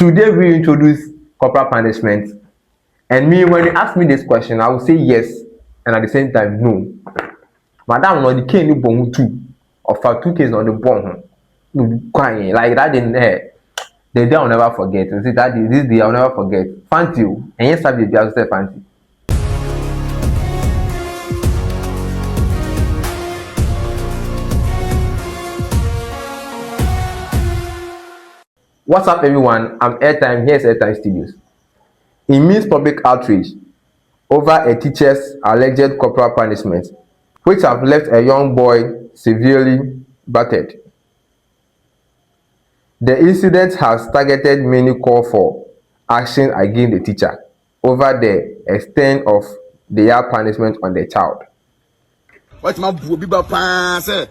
should they reintroduce corporal punishment? And me, when you ask me this question, I will say yes, and at the same time, no. Madam, no, the cane you born two, or for 2 cases on the bone, no, crying like that in there. The day I'll never forget. You see that this day I'll never forget. Fancy you, and yes, subject just say fancy. What's up, everyone? I'm Airtime. Here's Airtime Studios. It means public outrage over a teacher's alleged corporal punishment, which have left a young boy severely battered. The incident has targeted many calls for action against the teacher over the extent of their punishment on the child. What my boy say?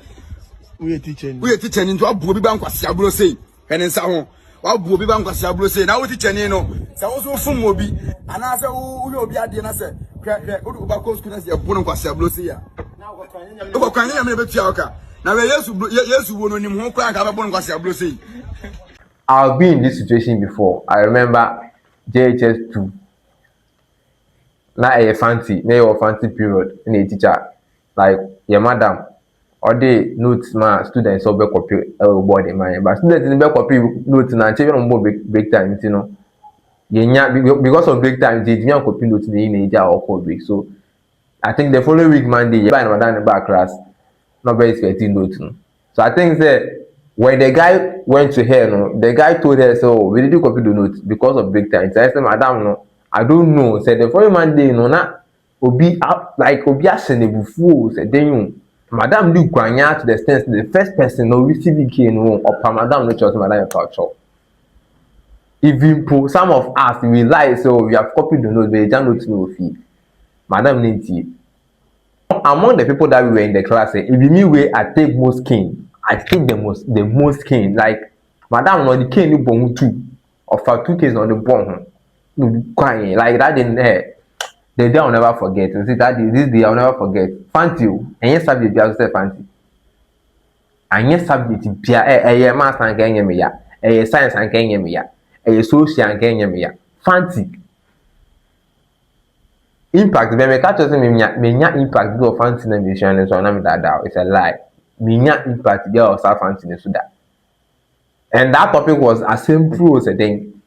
We are teaching into a boy bank say, and in Sao. Wa buo bi ban kwase aburo say na wo teacher ni no say wo so fun mo bi ana say wo obi ade na say hwe wo ba ko school na say buo no kwase aburo say ya na wo kwanya ya me betua oka na we yesu wo no nim ho kwa ka ba buo no kwase aburo say. I've been in this situation before. I remember JHS 2 na a fancy period in a teacher like your madam or the notes ma students so be copy board man, but students in be copy notes na check on break time, you know. Because of break time they didn't copy notes in or call break. So I think the following week Monday you buy madam in back class not very expecting notes. So I think that when the guy went to her, no, the guy told her, so we didn't copy the notes because of break time. So I said, madam, no, I don't know. Said the following Monday, no, na obi like obi asenebu fool. Said then you. Madam do kwanya to the extent the first person no receive it no or madam no choose madam culture. Even some of us we lie so we have copied the notes, but they don't know fee. Madam Ninti. Among the people that we were in the class, if me way I take most cane, I take the most cane. Like madam no the cane you born two or for 2 cases on the bone. No crying like that in there. The day I'll never forget. You see that this day I'll never forget. Fancy you, and yes, subject just say fancy. And yes, subject a math and getting me ya, a science and getting me ya, a social and getting me ya. Fancy. Impact. When we catch us in me impact do fancy and vision so I'm that down. It's a lie. Me impact there or fancy so that. And that topic was as simple as a thing.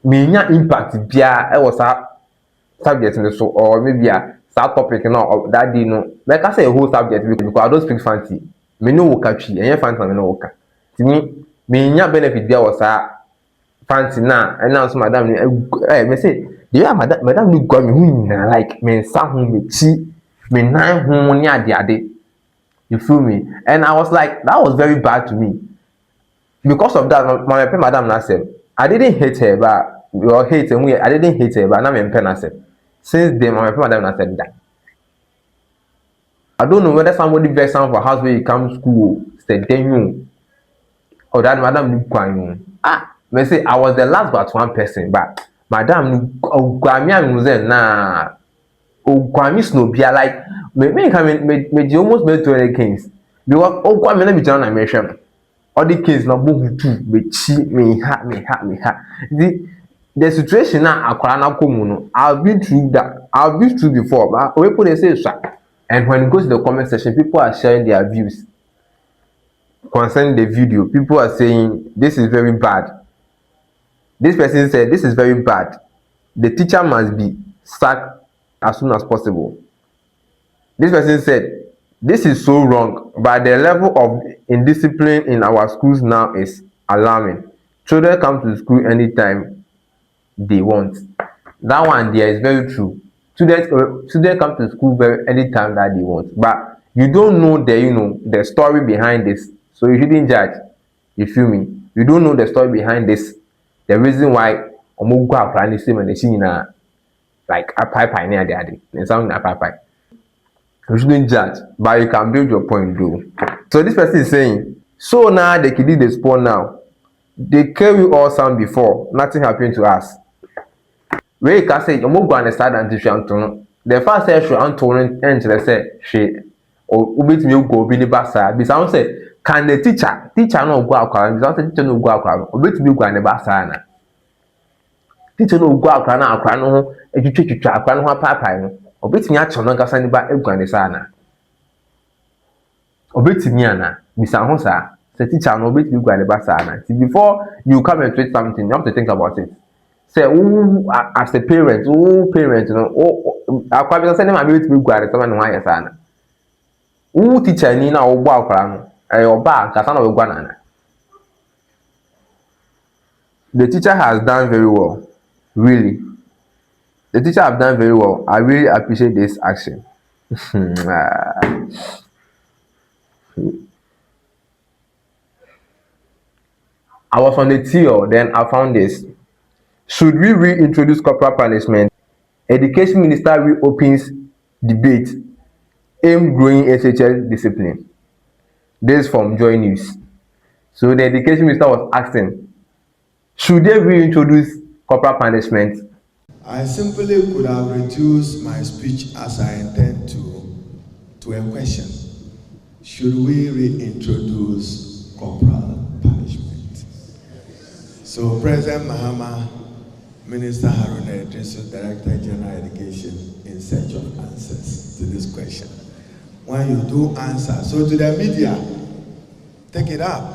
Me impact bia it was a subject in the so or maybe a that topic no that day no like I say a whole subject because I don't speak fancy me no woka twi and fancy me no woka to me nya benefit there was a fancy na and now so madam me say the way madam no go me hu na like me sa hu me chi me nan hu ni ade you feel me, and I was like that was very bad to me. Because of that my madam na said I didn't hate her, but I didn't hate her, but now I'm penance. Since then, my madam has said that. I don't know whether somebody vex some for house where you come to school, said then you or that madam knew crying. May say I was the last but one person, but madam knew nah Kwame Snobia like me almost made 20 kings. Because Kwame let me tell you mention. All the kids now both do me cheat me hat. The situation now akwara komuno. I've been through that. I've been through before, but we put say so. And when it goes to the comment section, people are sharing their views concerning the video. People are saying this is very bad. This person said this is very bad. The teacher must be sacked as soon as possible. This person said this is so wrong, but the level of indiscipline in our schools now is alarming. Children come to school anytime they want. That one there is very true. Students come to school anytime that they want, but you don't know the story behind this, so you shouldn't judge. You feel me? You don't know the story behind this, the reason why omugo apply same and the like a pipe near the other, and something a pipe. You shouldn't judge, but you can build your point though. So this person is saying, so now they can do the spawn now. They carry all sound before, nothing happened to us. We can say, you move on the side and to the first say, she Antonin and say, she or ubit me go be the bassa. Be sound say, can the teacher no go akwara because the teacher no go akwara obetumi go ane ba saa na teacher no go akwara na akwara no ho etwetwetwa akwara no ho apaapai no obetumi acho no gasa ne ba egu ane saa na obetumi ana bisa ho saa the teacher no obetumi go ane ba saa na before you come and tweet something you have to think about it. Say who as a parent no akwara bi say na ma betumi go ane sama no anya saa na who teacher ni na ogbo akwara no oba kasa na ogwa nana. The teacher has done very well, really. The teacher have done very well. I really appreciate this action. I was on the TL, then I found this. Should we reintroduce corporal punishment? Education Minister reopens debate, aim growing SHL discipline. This is from Joy News. So the Education Minister was asking, should they reintroduce corporal punishment? I simply could have reduced my speech as I intend to a question. Should we reintroduce corporal punishment? So President Mahama, Minister Haruna Idrisu, Director General Education, in search of answers to this question. When you do answer, so to the media, take it up.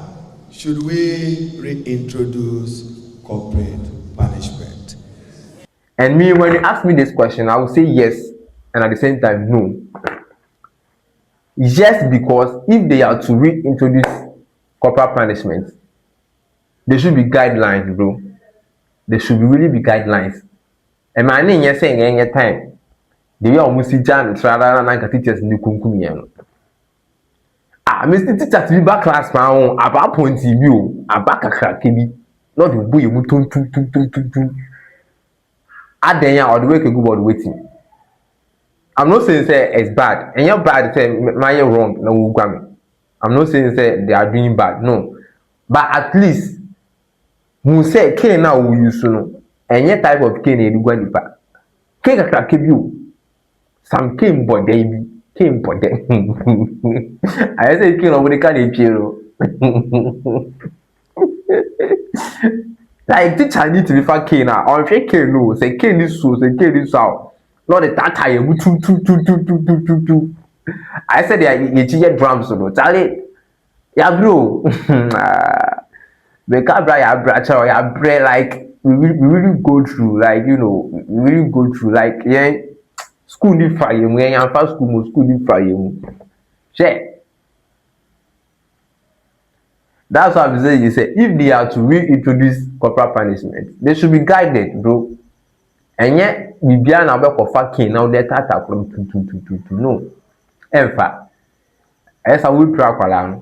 Should we reintroduce corporate punishment? And me, when you ask me this question, I will say yes, and at the same time, no. Yes, because if they are to reintroduce corporal punishment, there should be guidelines, bro. There should really be guidelines. And my name is saying any time. They almost see Jan rather than teachers in the kunkum. Mr. Teacher to be back class now about point view, about a crack, not the boy you to. Adenya or the way you go about waiting. I'm not saying say it's bad, and you're bad say my wrong, no grammy. I'm not saying say they are doing bad, no. But at least who say cane now we use no, and your type of cane you go back. Cake a crack you. Some cane but baby, cane but them. I say cane over the can like teacher need to refer cane now. Or if cane no, say cane this so, say cane this out. Not the tata you two. I said they teach drums so Charlie. Yeah bro. The cabra ya bracha or ya bre like we really go through like we really go through like yeah school need fire you yeah first school need fire you. Share. That's what I'm saying. You say if they are to reintroduce corporal punishment, they should be guided, bro. And yet, we be an about fucking now they tata from to no. In fact, as I will proper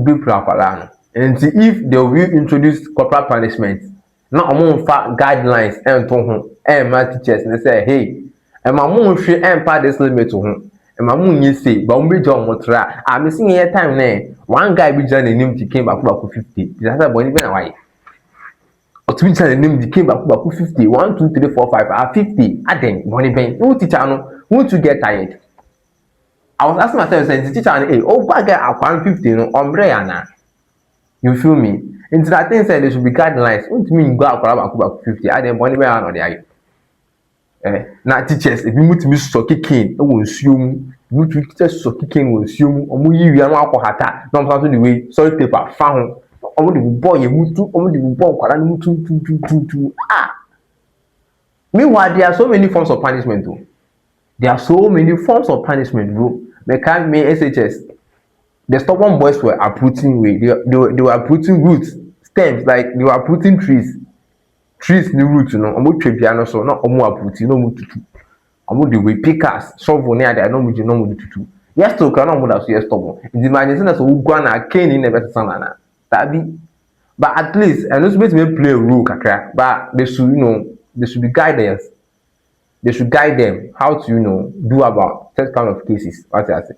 be proper. And see if they will reintroduce corporal punishment, not among fact guidelines and to home and my teachers and they say, hey, and my mom should empire this limit to home. And my mom you say, but we John Motra. I'm missing a time there. One guy be joined the name came back to 50. That's a boy even away. Or two the name came back to 50. 1, 2, 3, 4, 5 50. I think money bank. No teacher no won't you get tired. I was asking myself, saying, teacher, hey, oh, bad guy at 150, no, umbrella. You feel me? Into that thing said there should be guidelines. What do you mean go out for 50? I didn't money where I know there. Now teachers, if you move to Miss Socky King, I will assume you to teachers Socky King will assume you are not hata, not the way sorry paper found. Only the boy you move to only the boy to Meanwhile, there are so many forms of punishment too. There are so many forms of punishment, bro. They can't make SHS. The stubborn boys were uprooting way. They were uprooting roots, stems, like they were uprooting trees. Trees the roots, Omo trebiano so not omo uprooting, no mututu. Omo the way pickers, shovel near there, no mututu. Yes, to can omo that so yes stubborn. The imagination that so ugwana cane in the better sanana. That be, but at least and those me play a role, kakra. But they should, they should be guidance. They should guide them how to, do about such kind of cases. What I say.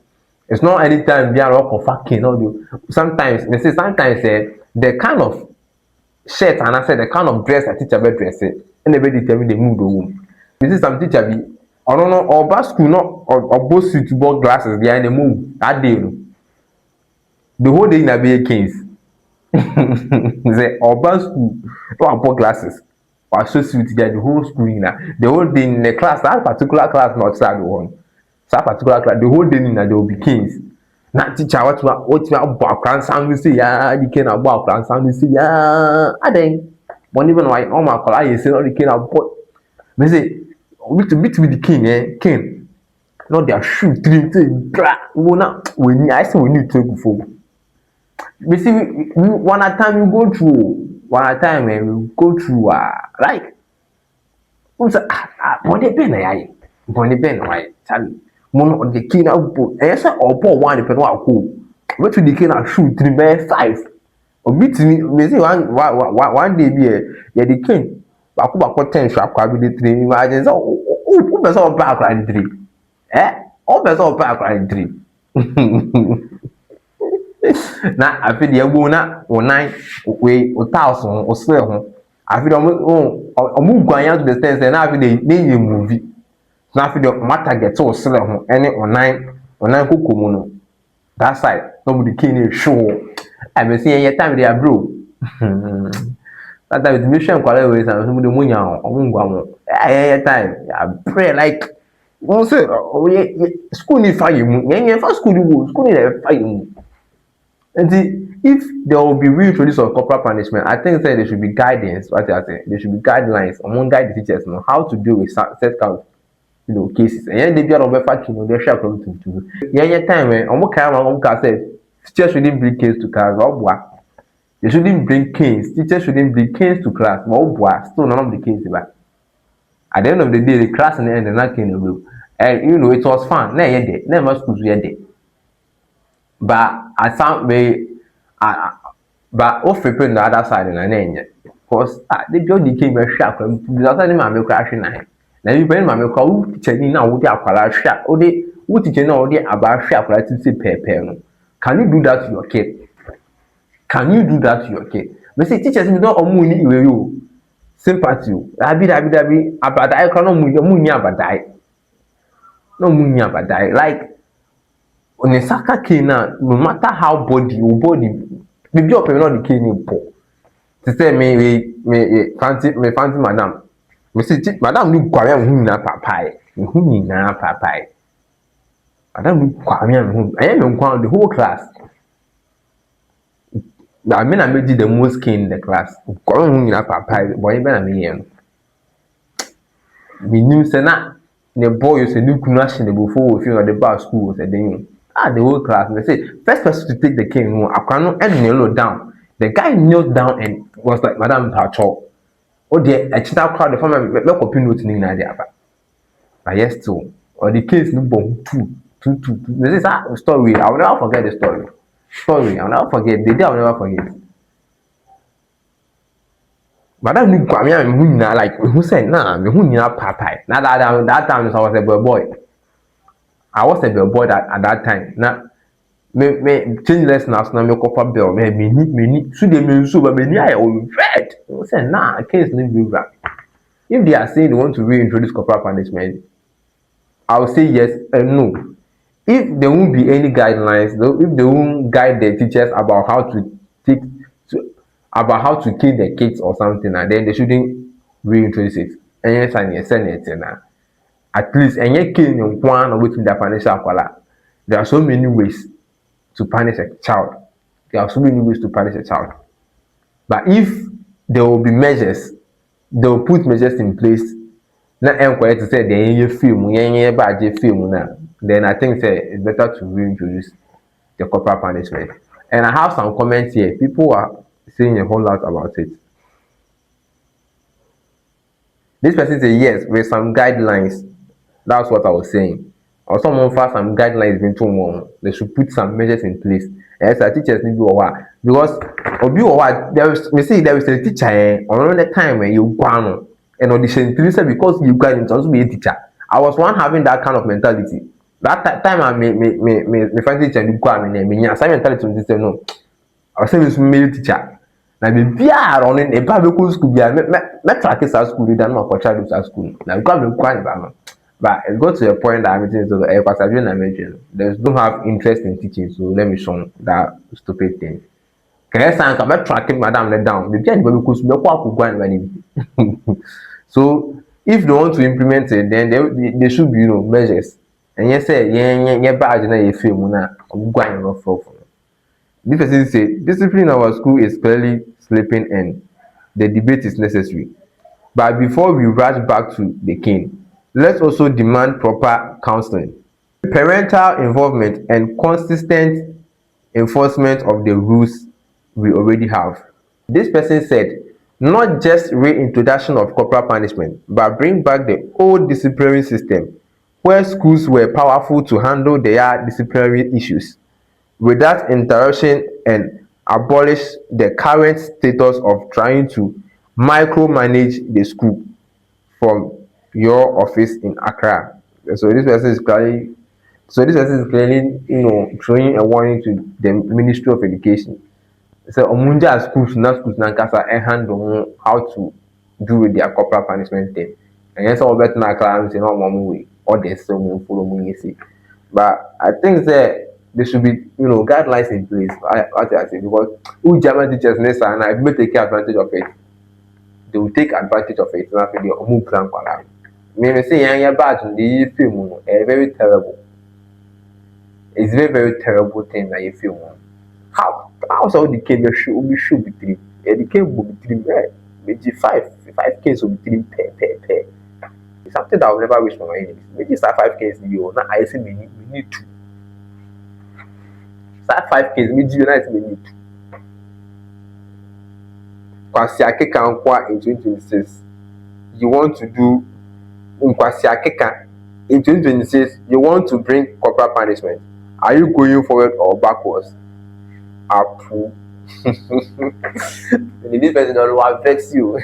It's not anytime they are all fucking do. Sometimes they say the kind of shirt and I said the kind of dress a teacher will dress it, and they determine the mood of room. You see some teacher be Or no, or bus school, no, or both suitable glasses behind the move that day. No. The whole day in a be kings. Say, or bus school, or bought glasses. Or so suit there the whole school in the whole day in the class, that particular class, not sad one. That particular class, the whole day in there will be kings. Not teacher, what you have background sound, you say, yeah, you can have background sound, you say, yeah, I think. One even why all my color, you say, no, you can have but. Me say, with the king, king. Not their shoe, three, when I say we need to go for. We see, one at a time you go through, one at a time when you go through, like, who's what they pen, when they pen, right? One of the king out, and yes, or poor one, depending on who. What to the king of shoe, three by five. Or beat me, we see one day, yeah, the king. Bakuba potential, probably three imagines. Oh, that's all background three. All that's all background three. Na afi de egbo na onan we o thousand o sre ho afi de omu guanya to the sense na afi de ye movie na afi de mata get o sre ho ene onan kokomu no that side nobody can show I be see your time there bro that time me share kwala we say somebody munya omu ngwa mo time I pray like won say school ni fa yimu yen fa school ni le fa yimu. And if there will be reintroduce of corporal punishment, I think that there should be guidance. What I say, there should be guidelines among guide the teachers on how to deal with set kind of cases. And they be out of effect, they share problem to. Yeah, time when say teachers shouldn't bring cases to class. They shouldn't bring cases. Teachers shouldn't bring cases to class. Still none of the cases. At the end of the day, the class in the end, they're not in the room. And it was fun. Never schools were there. But I found me, but off on the other side in an end. Because the girl became a shark without any mammy crashing. Now you bring mammy call teaching now with your shark, or they would teach you know about shark like to say pair. Can you do that to your kid? Can you do that to your kid? But say teachers don't only you sympathy. I be about I cannot move your money about die. No money about die. Like on a soccer cane, no matter how body, maybe up not the cane poor. To say me fancy madam. Me say madam look quiet who na papai, who na papai. Madam look quiet who I am on the whole class. I mean I made the most king in the class. Quiet who na papai, boy ben me. We knew say na the boy you say look national before we feel at the bar school was a thing. The whole class, they say, first person to take the king, I cannot kneel down. The guy knelt down and was like, Madam Tacho. Oh, dear, a child crowd, the family, make up nothing in idea. But yes, too. Or the case, no bomb, two. This is a story. I will never forget the story. I'll never forget. The day I'll never forget. Madam knew Kwame, like, who said, nah, who knew Papa. Now that time, I was a boy. I was a boy at that time. Now, me change less now. Now me copper bill. Me should they me so but me I red. I say nah, case no be right. If they are saying they want to reintroduce corporal punishment, I will say yes and no. If there won't be any guidelines, if they won't guide the teachers about how to kill the kids or something, and then they shouldn't reintroduce it. And yes, and yes, and it's now. At least and yet killing one or waiting that financial color. There are so many ways to punish a child. But if there will be measures, they will put measures in place. Not enquire to say the film, then I think it's better to reintroduce the corporal punishment. And I have some comments here. People are saying a whole lot about it. This person says yes, with some guidelines. That's what I was saying. Or someone for some guidelines been too long. They should put some measures in place. Yes, our teachers need to do what because there is a teacher on the time when you go and audition because you guys also be a teacher. I was one having that kind of mentality. That time I me find teacher you go and me assignment mentality to say no. I was saying me teacher. Now the beer running a public school be me track is school than my child is school. Now go and But it got to a point that I'm saying, so they don't have interest in teaching, so let me show that stupid thing. Can I say I'm tracking madam let down? The change because me go go and so if they want to implement it, then they should be measures. And yes, say yeah bad na you feel na go and rough for. This person say discipline in our school is clearly slipping and the debate is necessary. But before we rush back to the king, let's also demand proper counseling, parental involvement, and consistent enforcement of the rules we already have. This person said, not just reintroduction of corporal punishment, but bring back the old disciplinary system where schools were powerful to handle their disciplinary issues without interruption and abolish the current status of trying to micromanage the school from your office in Accra. So this person is clearly throwing a warning to the Ministry of Education. So omunja schools na nkasa handle how to do with their corporal punishment thing. And yes, all bet na class in all way or there's some follow me see. But I think that there should be guidelines in place. What I say because who German teachers next and I may take advantage of it. They will take advantage of it. Now they move plan for that. Me say yeah bad in the film very terrible. It's very terrible thing that you feel. How so the came should be three. The came will be three maybe five case will be three pair. It's something that I will never wish for my enemies. Maybe start 5 case you now I say we need to. Start 5 case, maybe you now we need to. Kwasiake Kankwa in 2026. You want to do Kwasiake in 2026, you want to bring corporal punishment. Are you going forward or backwards? Approve. This person will vex you.